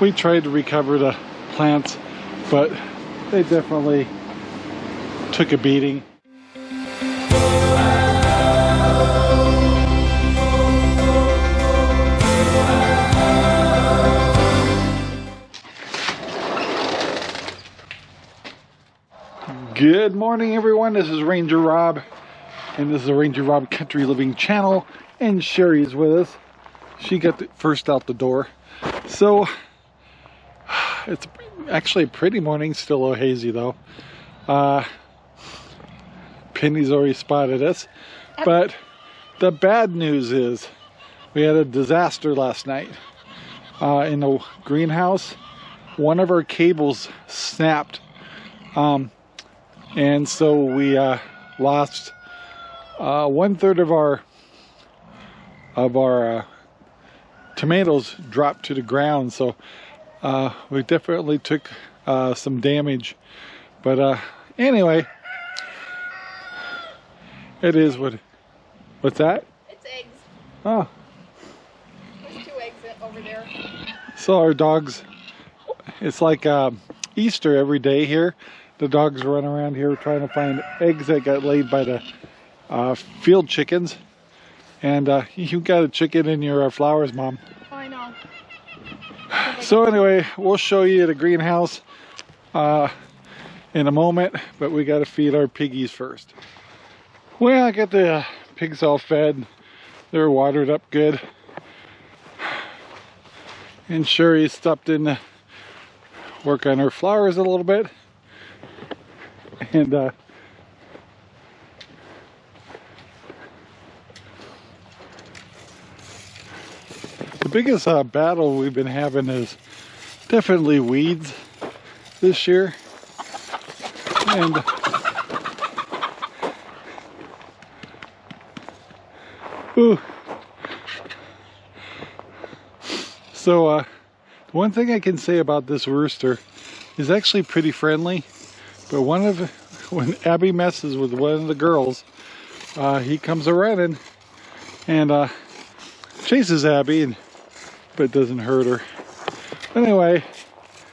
We tried to recover the plants, but they definitely took a beating. Good morning, everyone. This is Ranger Rob, and this is the Ranger Rob Country Living channel, and Sherry's with us. She got first out the door. So it's actually a pretty morning, still a little hazy though. Penny's already spotted us, but the bad news is we had a disaster last night in the greenhouse. One of our cables snapped, and so we lost 1/3 of our tomatoes dropped to the ground. So we definitely took some damage, but anyway, it is what's that? It's eggs. Oh, There's 2 eggs over there. so our dogs, it's like Easter every day here. The dogs run around here trying to find eggs that got laid by the field chickens. And you got a chicken in your flowers, Mom. Oh, I know. So anyway, we'll show you the greenhouse in a moment, but we got to feed our piggies first. Well, I got the pigs all fed. They're watered up good. And Sherry stopped in to work on her flowers a little bit. And the biggest battle we've been having is definitely weeds this year. And ooh. So one thing I can say about this rooster is actually pretty friendly, but when Abby messes with one of the girls, he comes running and chases Abby, but doesn't hurt her. Anyway,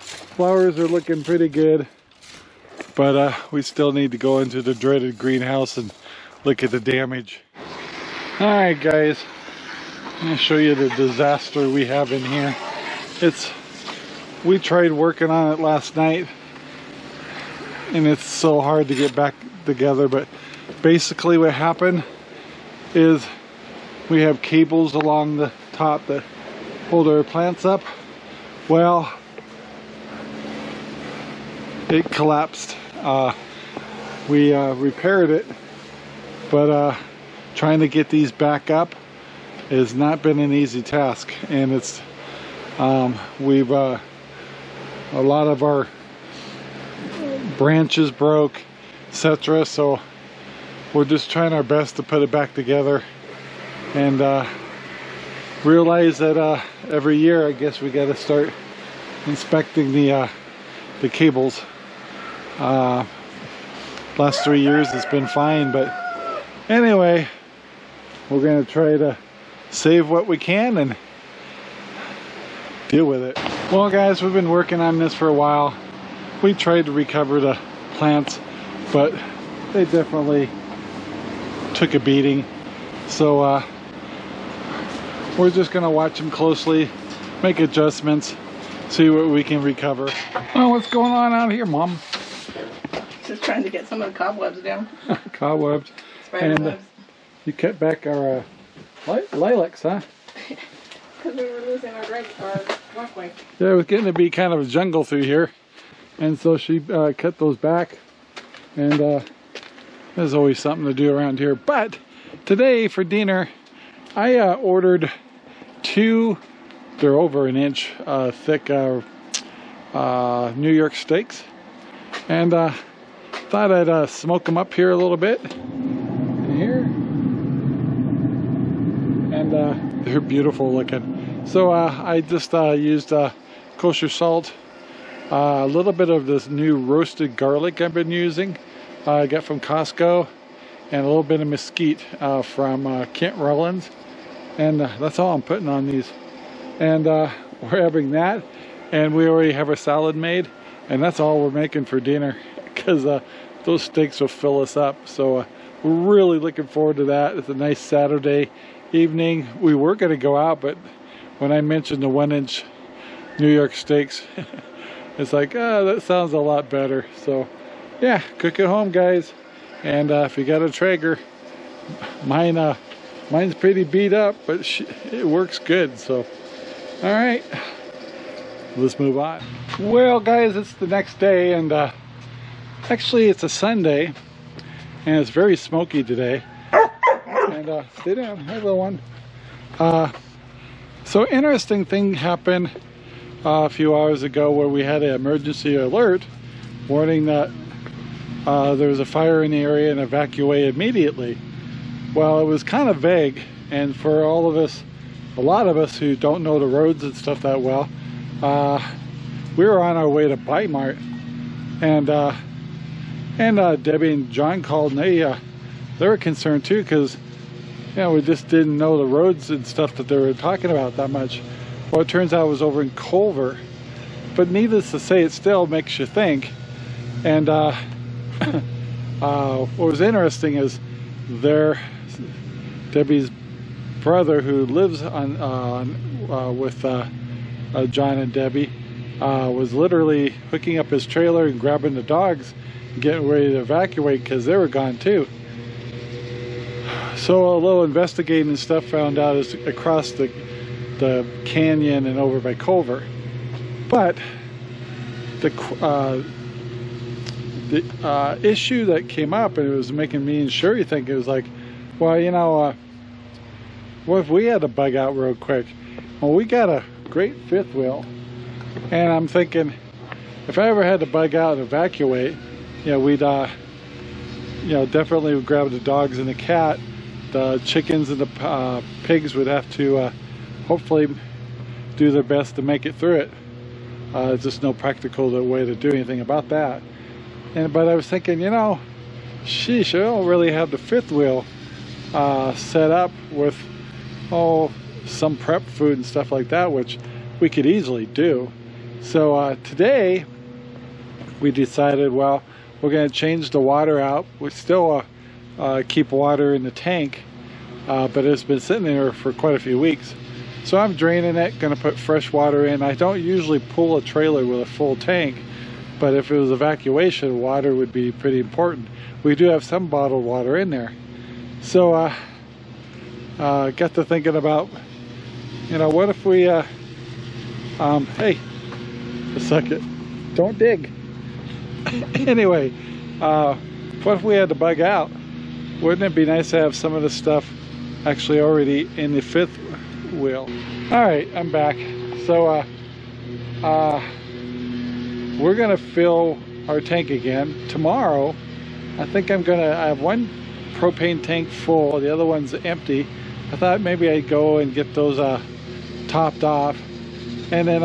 flowers are looking pretty good, but we still need to go into the dreaded greenhouse and look at the damage. Alright guys, I'm going to show you the disaster we have in here. We tried working on it last night, and it's so hard to get back together, but basically what happened is we have cables along the top that hold our plants up. Well, it collapsed. We repaired it, but trying to get these back up has not been an easy task, and it's we've a lot of our branches broke, etc. So we're just trying our best to put it back together, and realize that every year I guess we got to start inspecting the cables. Last 3 years it's been fine, but anyway, we're going to try to save what we can and deal with it. Well guys, we've been working on this for a while. We tried to recover the plants, but they definitely took a beating. So we're just going to watch them closely, make adjustments, see what we can recover. Oh, what's going on out here, Mom? Just trying to get some of the cobwebs down. Cobwebs. Spider webs. You cut back our lilacs, huh? Because we were losing our walkway. Yeah, it was getting to be kind of a jungle through here, and so she cut those back, and there's always something to do around here. But today for dinner I ordered 2, they're over an inch thick New York steaks, and thought I'd smoke them up here a little bit in here, and they're beautiful looking. So I just used kosher salt, a little bit of this new roasted garlic I've been using, I got from Costco, and a little bit of mesquite from Kent Rollins, and that's all I'm putting on these. And we're having that, and we already have our salad made, and that's all we're making for dinner because those steaks will fill us up. So we're really looking forward to that. It's a nice Saturday evening. We were going to go out, but when I mentioned the 1-inch New York steaks, it's like, that sounds a lot better. So yeah, cook at home, guys. And if you got a Traeger, mine's pretty beat up, but it works good. So all right, let's move on. Well, guys, it's the next day, and actually it's a Sunday, and it's very smoky today. And stay down, hi little one. So interesting thing happened a few hours ago where we had an emergency alert warning that there was a fire in the area and evacuate immediately. Well, it was kind of vague, and for all of us, a lot of us who don't know the roads and stuff that well, we were on our way to Bite Mart, and Debbie and John called, and they were concerned too, because we just didn't know the roads and stuff that they were talking about that much. Well, it turns out it was over in Culver, but needless to say, it still makes you think. And what was interesting is Debbie's brother, who lives with John and Debbie, was literally hooking up his trailer and grabbing the dogs and getting ready to evacuate because they were gone too. So a little investigating and stuff found out is across the canyon and over by Culver. But the issue that came up, and it was making me and Sherry think, it was like, well, what if we had to bug out real quick? Well, we got a great fifth wheel, and I'm thinking, if I ever had to bug out and evacuate, we'd definitely would grab the dogs and the cat. The chickens and the pigs would have to hopefully do their best to make it through it. There's just no practical way to do anything about that. But I was thinking, sheesh, I don't really have the fifth wheel set up with some prep food and stuff like that, which we could easily do. So today we decided, well, we're going to change the water out. We still keep water in the tank, but it's been sitting there for quite a few weeks. So I'm draining it, going to put fresh water in. I don't usually pull a trailer with a full tank, but if it was evacuation, water would be pretty important. We do have some bottled water in there. So got to thinking about, what if we, hey, a second, don't dig. Anyway, what if we had to bug out? Wouldn't it be nice to have some of the stuff actually already in the fifth wheel? All right, I'm back. So we're gonna fill our tank again tomorrow. I think I have one propane tank full, the other one's empty. I thought maybe I'd go and get those topped off, and then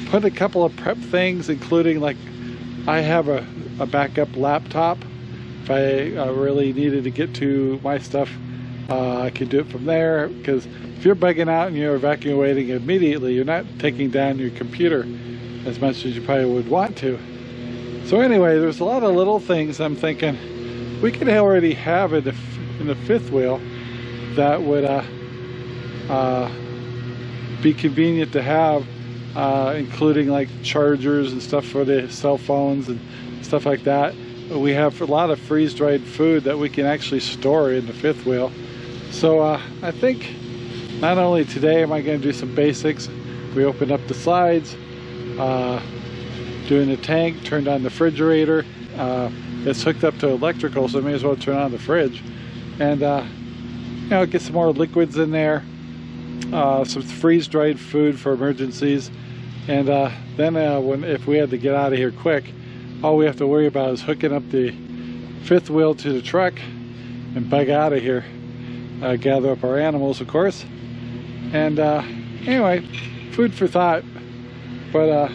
put a couple of prep things, including, like, I have a backup laptop. If I really needed to get to my stuff, I could do it from there, because if you're bugging out and you're evacuating immediately, you're not taking down your computer as much as you probably would want to. So anyway, there's a lot of little things I'm thinking we could already have in the fifth wheel that would be convenient to have, including like chargers and stuff for the cell phones and stuff like that. We have a lot of freeze-dried food that we can actually store in the fifth wheel. So I think not only today am I going to do some basics. We opened up the slides, doing the tank, turned on the refrigerator. It's hooked up to electrical, so I may as well turn on the fridge, and get some more liquids in there, some freeze-dried food for emergencies, and then if we had to get out of here quick, all we have to worry about is hooking up the fifth wheel to the truck and bug out of here. Gather up our animals, of course. And anyway, food for thought. But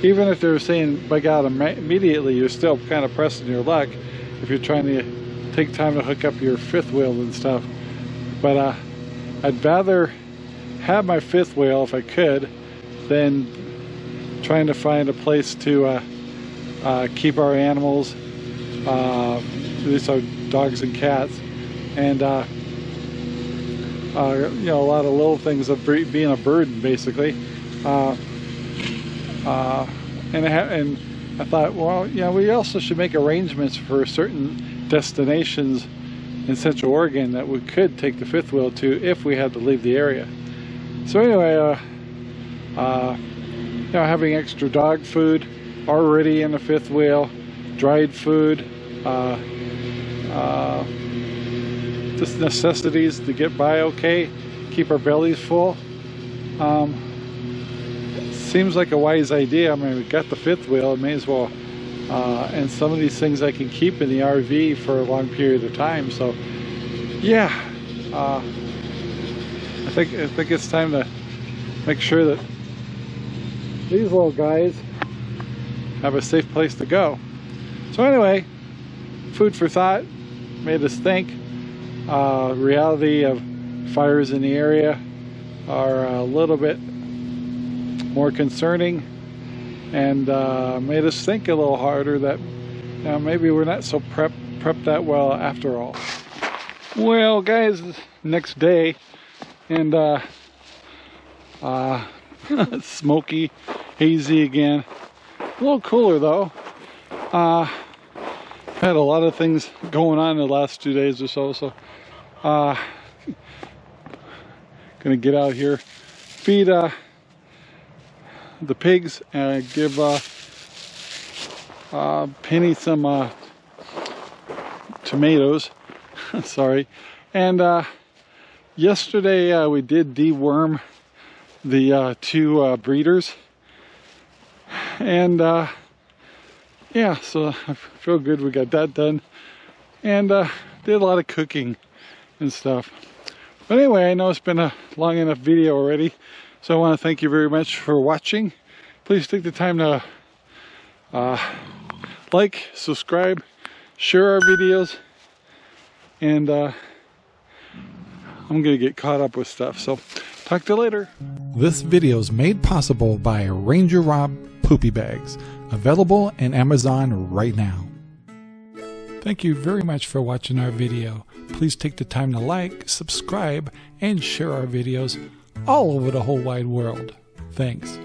even if they're saying bug out immediately, you're still kind of pressing your luck if you're trying to take time to hook up your fifth wheel and stuff. But I'd rather have my fifth wheel, if I could, than trying to find a place to keep our animals, at least our dogs and cats, and you know, a lot of little things of being a burden, basically. And I thought, well, you know, we also should make arrangements for certain destinations in Central Oregon that we could take the fifth wheel to if we had to leave the area. So anyway, you know, having extra dog food already in the fifth wheel, dried food, just necessities to get by okay, keep our bellies full. Seems like a wise idea. I mean, we got the fifth wheel, may as well. And some of these things I can keep in the RV for a long period of time. So, yeah, I think it's time to make sure that these little guys have a safe place to go. So anyway, food for thought, made us think. Reality of fires in the area are a little bit more concerning, and made us think a little harder that, you know, maybe we're not so prepped that well after all. Well, guys, next day, and smoky, hazy again. A little cooler though. Had a lot of things going on in the last 2 days or so, so gonna get out here, feed the pigs, and give Penny some tomatoes. Sorry. And yesterday we did deworm the two breeders, and yeah, so I feel good we got that done, and did a lot of cooking and stuff. But anyway, I know it's been a long enough video already, so I want to thank you very much for watching. Please take the time to like, subscribe, share our videos, and I'm gonna get caught up with stuff, so talk to you later. This video is made possible by RangerRob Poopy Bags, available in Amazon right now. Thank you very much for watching our video. Please take the time to like, subscribe, and share our videos all over the whole wide world. Thanks.